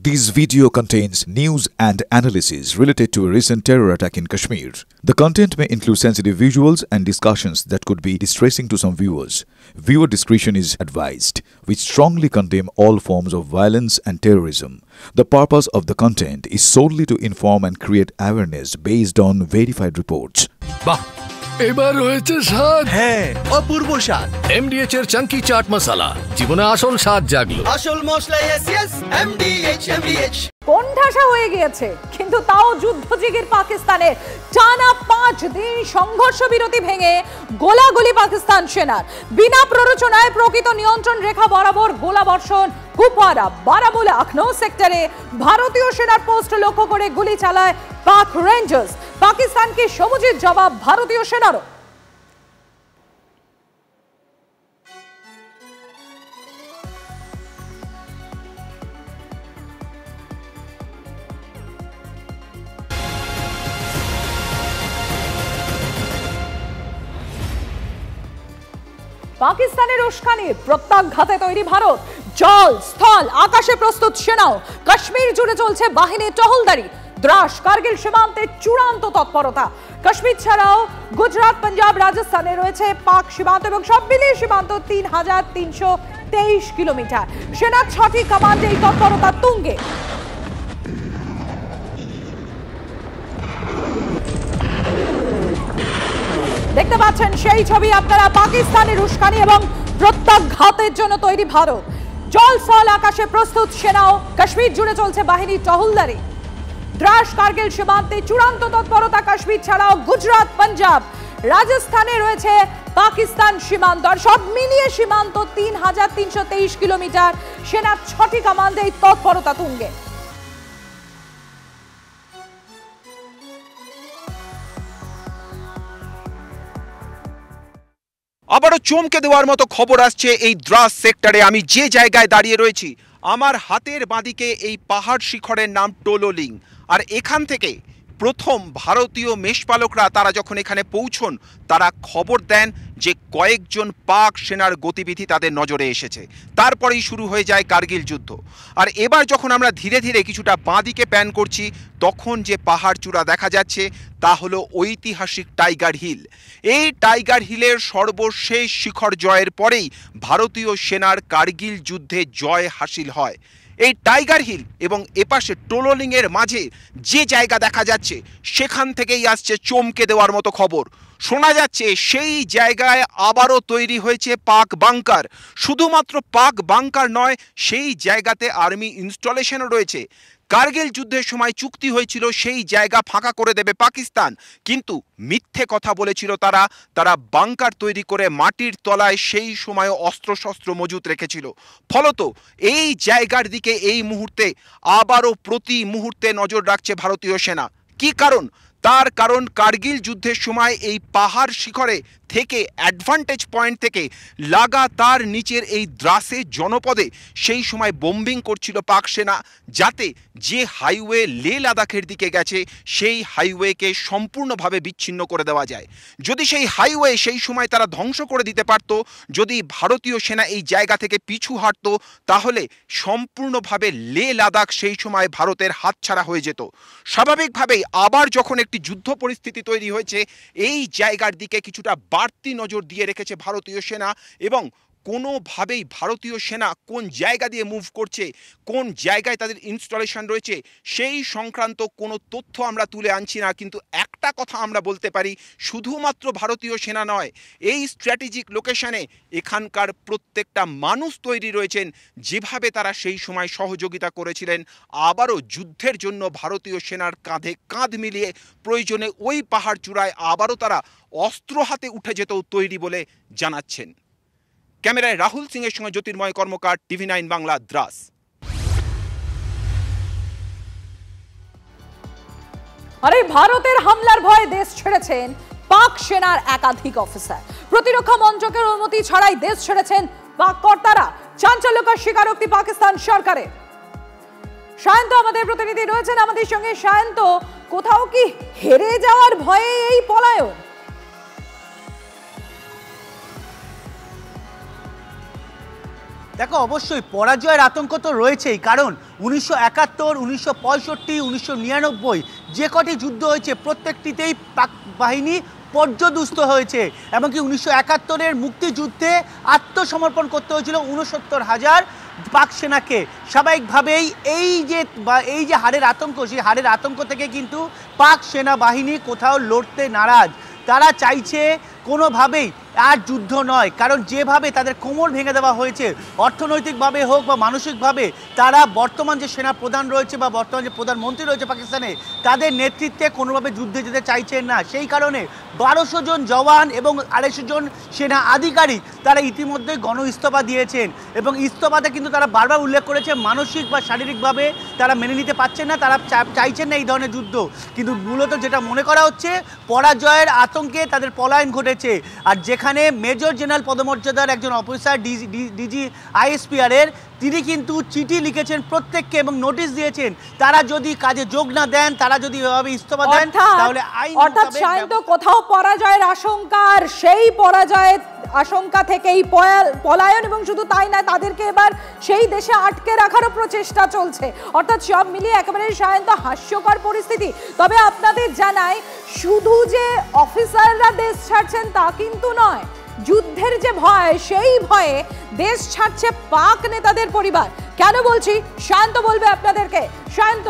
This video contains news and analysis related to a recent terror attack in Kashmir. The content may include sensitive visuals and discussions that could be distressing to some viewers. Viewer discretion is advised. We strongly condemn all forms of violence and terrorism. The purpose of the content is solely to inform and create awareness based on verified reports. এবার হয়েছে স্বাদ। হ্যাঁ, অপূর্ব স্বাদ। এমডিএচ এর চাঙ্কি চাট মশলা, জীবনে আসল স্বাদ জাগলো। আসল মশলা এসএস এমডিএচ। কোণঠাসা হয়ে গিয়েছে, কিন্তু তাও যুদ্ধজিগির পাকিস্তানের টানা 5 দিন সংঘর্ষ বিরতি ভেঙে গোলাগুলি পাকিস্তান সেনার। বিনা প্ররোচনায় প্রকৃত নিয়ন্ত্রণ রেখা বরাবর গোলাবর্ষণ কুপওয়ারা, বারামুলা, আখনৌ সেক্টরে ভারতীয় সেনার পোস্ট লক্ষ্য করে গুলি চালায় পাক রেঞ্জার্স। পাকিস্তানকে সমুচিত জবাব ভারতীয় সেনারও। পাকিস্তানের উস্কানি প্রত্যাঘাতে তৈরি ভারত। জল, স্থল, আকাশে প্রস্তুত সেনাও। কাশ্মীর জুড়ে চলছে বাহিনী টহলদারি। দ্রাস, কার্গিল সীমান্তে চূড়ান্ত তৎপরতা। কাশ্মীর ছাড়াও গুজরাট, পাঞ্জাব, রাজস্থানে রয়েছে পাক সীমান্ত এবং সব মিলিয়ে সীমান্ত 3323 কিলোমিটার। সেনার 6টি কমান্ডে এই তৎপরতা তুঙ্গে। দেখতে পাচ্ছেন সেই ছবি আপনারা, পাকিস্তানের উস্কানি এবং প্রত্যাঘাতের জন্য তৈরি ভারত। জল, স্থল, আকাশে প্রস্তুত সেনাও। কাশ্মীর জুড়ে চলছে বাহিনী টহলদারি। দ্রাস, কার্গিল সীমান্তে চূড়ান্ত তৎপরতা। কাশ্মীর ছাড়াও গুজরাট, পাঞ্জাব, রাজস্থানে রয়েছে পাকিস্তান সীমান্ত। আর সব মিলিয়ে সীমান্ত 3323 কিলোমিটার। সেনার 6টি কমান্ডে এই তৎপরতা তুঙ্গে। আবারও চমকে দেওয়ার মতো খবর আসছে এই দ্রাস সেক্টরে। আমি যে জায়গায় দাঁড়িয়ে রয়েছি, আমার হাতের বাঁদিকে এই পাহাড় শিখরের নাম টোলোলিং। আর এখান থেকে প্রথম ভারতীয় মেষপালকরা তারা যখন এখানে পৌঁছন, তারা খবর দেন যে কয়েকজন পাক সেনার গতিবিধি তাদের নজরে এসেছে। তারপরেই শুরু হয়ে যায় কার্গিল যুদ্ধ। আর এবার যখন আমরা ধীরে ধীরে কিছুটা বাঁদিকে প্যান করছি, তখন যে পাহাড় চূড়া দেখা যাচ্ছে তা হলো ঐতিহাসিক টাইগার হিল। এই টাইগার হিলের সর্বশেষ শিখর জয়ের পরেই ভারতীয় সেনার কার্গিল যুদ্ধে জয় হাসিল হয়। এই টাইগার হিল এবং এপাশে টোলোলিংয়ের মাঝে যে জায়গা দেখা যাচ্ছে, সেখান থেকেই আসছে চমকে দেওয়ার মতো খবর। শোনা যাচ্ছে সেই জায়গায় আবারও তৈরি হয়েছে পাক বাংকার। শুধুমাত্র পাক বাংকার নয়, সেই জায়গাতে আর্মি ইনস্টলেশনও রয়েছে। কার্গিল যুদ্ধের সময় চুক্তি হয়েছিল সেই জায়গা ফাঁকা করে দেবে পাকিস্তান, কিন্তু মিথ্যে কথা বলেছিল তারা বাংকার তৈরি করে মাটির তলায় সেই সময় অস্ত্রশস্ত্র মজুত রেখেছিল। ফলত এই জায়গার দিকে এই মুহূর্তে আবারও প্রতি মুহূর্তে নজর রাখছে ভারতীয় সেনা। কি কারণ? তার কারণ কার্গিল যুদ্ধের সময় এই পাহাড় শিখরে থেকে অ্যাডভান্টেজ পয়েন্ট থেকে লাগাতার নিচের এই দ্রাসে জনপদে সেই সময় বোম্বিং করছিল পাক সেনা, যাতে যে হাইওয়ে লে লাদাখের দিকে গেছে সেই হাইওয়েকে সম্পূর্ণভাবে বিচ্ছিন্ন করে দেওয়া যায়। যদি সেই হাইওয়ে সেই সময় তারা ধ্বংস করে দিতে পারত, যদি ভারতীয় সেনা এই জায়গা থেকে পিছু হাঁটত, তাহলে সম্পূর্ণভাবে লে লাদাখ সেই সময় ভারতের হাতছাড়া হয়ে যেত। স্বাভাবিকভাবেই আবার যখন একটি যুদ্ধ পরিস্থিতি তৈরি হয়েছে, এই জায়গার দিকে কিছুটা বাড়তি নজর দিয়ে রেখেছে ভারতীয় সেনা এবং কোনোভাবেই ভারতীয় সেনা কোন জায়গা দিয়ে মুভ করছে, কোন জায়গায় তাদের ইনস্টলেশন রয়েছে, সেই সংক্রান্ত কোনো তথ্য আমরা তুলে আনছি না। কিন্তু একটা কথা আমরা বলতে পারি, শুধুমাত্র ভারতীয় সেনা নয়, এই স্ট্র্যাটেজিক লোকেশনে এখানকার প্রত্যেকটা মানুষ তৈরি রয়েছেন, যেভাবে তারা সেই সময় সহযোগিতা করেছিলেন। আবারও যুদ্ধের জন্য ভারতীয় সেনার কাঁধে কাঁধ মিলিয়ে প্রয়োজনে ওই পাহাড় চূড়ায় আবারও তারা অস্ত্র হাতে উঠে যেতেও তৈরি বলে জানাচ্ছেন। ক্যামেরায় রাহুল সিং এর সঙ্গে জ্যোতির্ময় কর্মকার, TV9 বাংলা, দ্রাস। আরে ভারতের হামলার ভয়ে দেশ ছেড়েছেন পাক সেনার একাধিক অফিসার। প্রতিরক্ষা মন্ত্রকের অনুমতি ছাড়াই দেশ ছেড়েছেন পাক কর্তারা। চাঞ্চল্যকর স্বীকারোক্তি পাকিস্তান সরকারের। শায়ন্ত আমাদের প্রতিনিধি রয়েছেন আমাদের সঙ্গে। শায়ন্ত, কোথাও কি হেরে যাওয়ার ভয়ে এই পলায়ন? দেখো অবশ্যই পরাজয়ের আতঙ্ক তো রয়েছেই, কারণ 1971, 1965, 1999 যে কটি যুদ্ধ হয়েছে প্রত্যেকটিতেই পাক বাহিনী পর্যদুস্ত হয়েছে। এমনকি 1971-এর মুক্তিযুদ্ধে আত্মসমর্পণ করতে হয়েছিল 69,000 পাক সেনাকে। স্বাভাবিকভাবেই এই যে হারের আতঙ্ক, সেই হারের আতঙ্ক থেকে কিন্তু পাক সেনাবাহিনী কোথাও লড়তে নারাজ। তারা চাইছে কোনোভাবেই আর যুদ্ধ নয়, কারণ যেভাবে তাদের কোমর ভেঙে দেওয়া হয়েছে অর্থনৈতিকভাবে হোক বা মানসিকভাবে, তারা বর্তমান যে সেনা প্রধান রয়েছে বা বর্তমান যে প্রধানমন্ত্রী রয়েছে পাকিস্তানে, তাদের নেতৃত্বে কোনোভাবে যুদ্ধে যেতে চাইছেন না। সেই কারণে 1200 জন জওয়ান এবং 250 জন সেনা আধিকারিক তারা ইতিমধ্যে গণ ইস্তফা দিয়েছেন, এবং ইস্তফাতে কিন্তু তারা বারবার উল্লেখ করেছে মানসিক বা শারীরিকভাবে তারা মেনে নিতে পারছেন না, তারা চাইছেন না এই ধরনের যুদ্ধ। কিন্তু মূলত যেটা মনে করা হচ্ছে, পরাজয়ের আতঙ্কে তাদের পলায়ন ঘটেছে। আর যেখানে মেজর জেনারেল পদমর্যাদার একজন অফিসার ডিজি ISPR এর, তিনি কিন্তু চিঠি লিখেছেন প্রত্যেককে এবং নোটিশ দিয়েছেন, তারা যদি কাজে যোগ না দেন, তারা যদি এভাবে ইস্তফা দেন, তাহলে আইন অর্থাৎ সায়ন্ত কোথাও পরাজয়ের আশঙ্কা, আর সেই পরাজয়ের আশঙ্কা থেকেই পলায়ন, এবং শুধু তাই না, তাদেরকে এবার সেই দেশে আটকে রাখারও প্রচেষ্টা চলছে। অর্থাৎ সব মিলিয়ে একেবারে সায়ন্ত হাস্যকর পরিস্থিতি। তবে আপনাদের জানাই, শুধু যে অফিসাররা দেশ ছাড়ছেন তা কিন্তু নয়, যুদ্ধের যে ভয়, সেই ভয়ে দেশ ছাড়ছে পাক নেতাদের পরিবার। কেন বলছি, শান্ত বলবে আপনাদেরকে। শান্ত,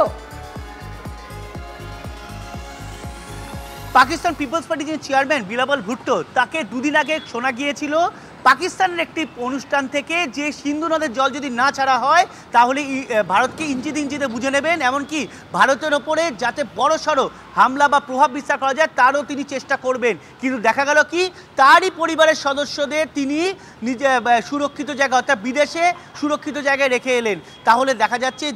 পাকিস্তান পিপলস পার্টির যে চেয়ারম্যান বিলাওয়াল ভুট্টো, তাকে দুদিন আগে শোনা গিয়েছিল পাকিস্তানের একটি অনুষ্ঠান থেকে যে সিন্ধু নদের জল যদি না ছাড়া হয় তাহলে ভারতকে ইঞ্চিতে ইঞ্চিতে বুঝে নেবেন, এমনকি ভারতের ওপরে যাতে বড়সড় হামলা বা প্রভাব বিস্তার করা যায় তারও তিনি চেষ্টা করবেন। কিন্তু দেখা গেল কি, তারই পরিবারের সদস্যদের তিনি নিজে সুরক্ষিত জায়গা, অর্থাৎ বিদেশে সুরক্ষিত জায়গায় রেখে এলেন। তাহলে দেখা যাচ্ছে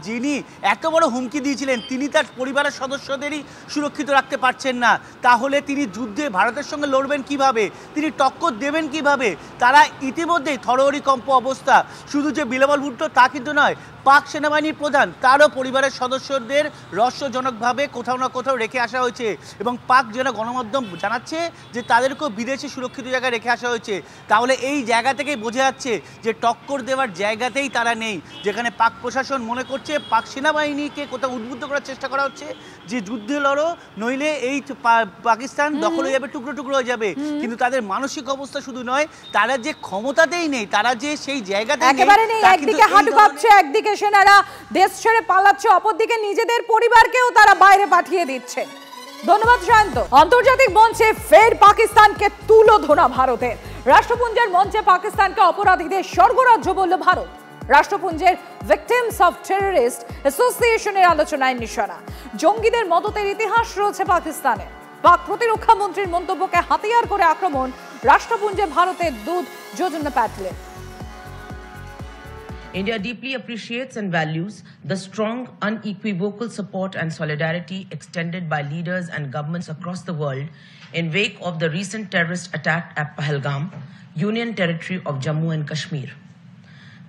যিনি এত বড় হুমকি দিয়েছিলেন, তিনি তার পরিবারের সদস্যদেরই সুরক্ষিত রাখতে পারছেন না, তাহলে তিনি যুদ্ধে ভারতের সঙ্গে লড়বেন কিভাবে, তিনি টক্কর দেবেন কিভাবে? তারা ইতিমধ্যেই থরহরিকম্প অবস্থা। শুধু যে বিলাওয়াল ভুট্টো তা কিন্তু নয়, পাক সেনাবাহিনীর প্রধান তারও পরিবারের সদস্যদের রহস্যজনকভাবে কোথাও না কোথাও রেখে আসা হয়েছে, এবং পাক যেন গণমাধ্যম জানাচ্ছে যে তাদেরকেও বিদেশে সুরক্ষিত জায়গায় রেখে আসা হয়েছে। তাহলে এই জায়গা থেকেই বোঝা যাচ্ছে যে টক্কর দেওয়ার জায়গাতেই তারা নেই, যেখানে পাক প্রশাসন মনে করছে পাক সেনাবাহিনীকে কোথাও উদ্বুদ্ধ করার চেষ্টা করা হচ্ছে যে যুদ্ধে লড়ো, নইলে এই পাকিস্তান দখল হয়ে যাবে, টুকরো টুকরো হয়ে যাবে। কিন্তু তাদের মানসিক অবস্থা শুধু নয়, তারা যে ক্ষমতাতেই নেই, তারা যে সেই জায়গাতে একেবারে নেই। একদিকে হাঁটু কাঁপছে, একদিকে সেনারা দেশ ছেড়ে পালাচ্ছে, অপরদিকে নিজেদের পরিবারকেও তারা বাইরে পাঠিয়ে দিচ্ছে। ধন্যবাদ শান্ত। আন্তর্জাতিক মঞ্চে ফের পাকিস্তানকে তুলোধনা ভারতের। রাষ্ট্রপুঞ্জের মঞ্চে পাকিস্তানকে অপরাধীদের স্বর্গরাজ্য বলল ভারত। রাষ্ট্রপুঞ্জের ভিকটিমস অফ টেররিস্ট অ্যাসোসিয়েশনের আলোচনায় নিশানা। জঙ্গিদের মদতের ইতিহাস রয়েছে পাকিস্তানে। পাক প্রতিরক্ষা মন্ত্রীর মন্তব্যকে হাতিয়ার করে আক্রমণ রাষ্ট্রপুঞ্জে ভারতের দূত যোজনা প্যাটেলের। India deeply appreciates and values the strong, unequivocal support and solidarity extended by leaders and governments across the world in wake of the recent terrorist attack at Pahalgam, Union Territory of Jammu and Kashmir.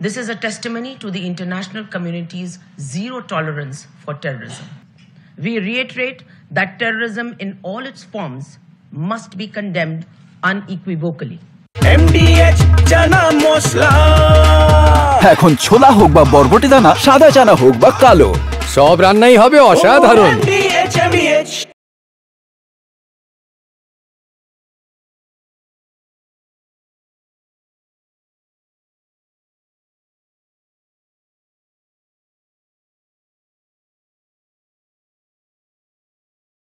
This is a testimony to the international community's zero tolerance for terrorism. We reiterate that terrorism in all its forms must be condemned unequivocally. MDH chana masala, এখন ছোলা হোক বা বরবটি দানা, সাদা চানা হোক বা কালো, সব রান্নাই হবে অসাধারণ।